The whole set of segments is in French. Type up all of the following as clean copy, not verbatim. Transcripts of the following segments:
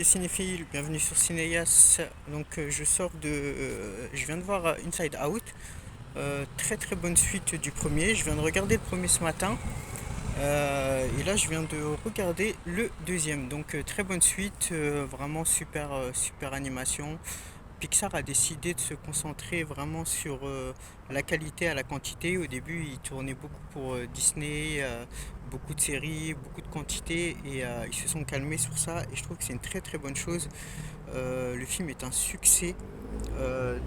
les cinéphiles, bienvenue sur Cinéas. Je viens de voir Inside Out. Très très bonne suite du premier. Je viens de regarder le premier ce matin. Et là je viens de regarder le deuxième. Très bonne suite, vraiment super animation. Pixar a décidé de se concentrer vraiment sur la qualité à la quantité. Au début, ils tournaient beaucoup pour Disney, beaucoup de séries, beaucoup de quantité, et ils se sont calmés sur ça. Et je trouve que c'est une très très bonne chose. Le film est un succès.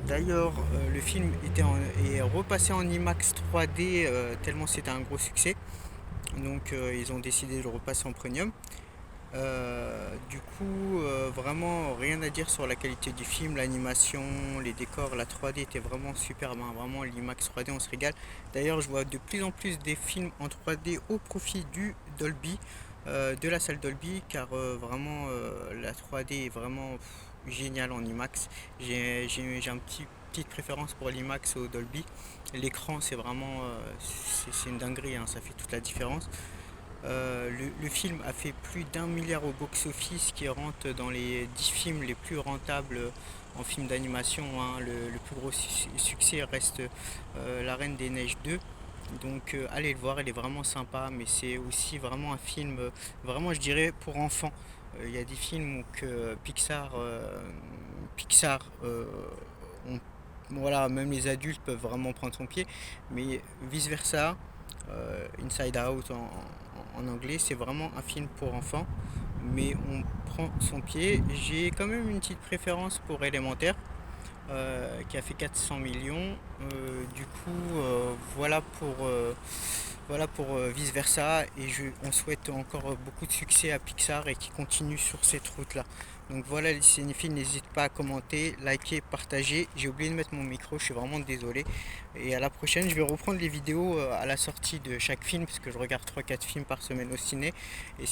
D'ailleurs, le film est repassé en IMAX 3D tellement c'était un gros succès. Ils ont décidé de le repasser en premium. Vraiment rien à dire sur la qualité du film, l'animation, les décors, la 3D était vraiment superbe, hein. Vraiment l'IMAX 3D on se régale. D'ailleurs je vois de plus en plus des films en 3D au profit du Dolby, de la salle Dolby, car la 3D est vraiment géniale en IMAX. J'ai petite préférence pour l'IMAX au Dolby. L'écran c'est une dinguerie, hein, ça fait toute la différence. Le film a fait plus d'1 milliard au box-office, qui rentre dans les 10 films les plus rentables en film d'animation, hein. Le plus gros succès reste La Reine des Neiges 2. Allez le voir, il est vraiment sympa, mais c'est aussi vraiment un film, vraiment je dirais, pour enfants. Il y a des films que Pixar on- voilà, même les adultes peuvent vraiment prendre son pied, mais vice versa. Inside Out en anglais, c'est vraiment un film pour enfants, mais on prend son pied. J'ai quand même une petite préférence pour Élémentaire, qui a fait 400 millions. Voilà pour vice versa, et on souhaite encore beaucoup de succès à Pixar et qui continue sur cette route-là. Donc voilà les cinéphiles, n'hésitez pas à commenter, liker, partager. J'ai oublié de mettre mon micro, je suis vraiment désolé. Et à la prochaine, je vais reprendre les vidéos à la sortie de chaque film, parce que je regarde 3 4 films par semaine au ciné. Et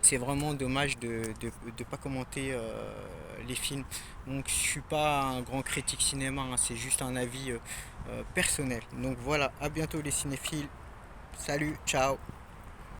c'est vraiment dommage de ne pas commenter les films. Donc je suis pas un grand critique cinéma, hein, c'est juste un avis personnel. Donc voilà, à bientôt les cinéphiles. Salut, ciao.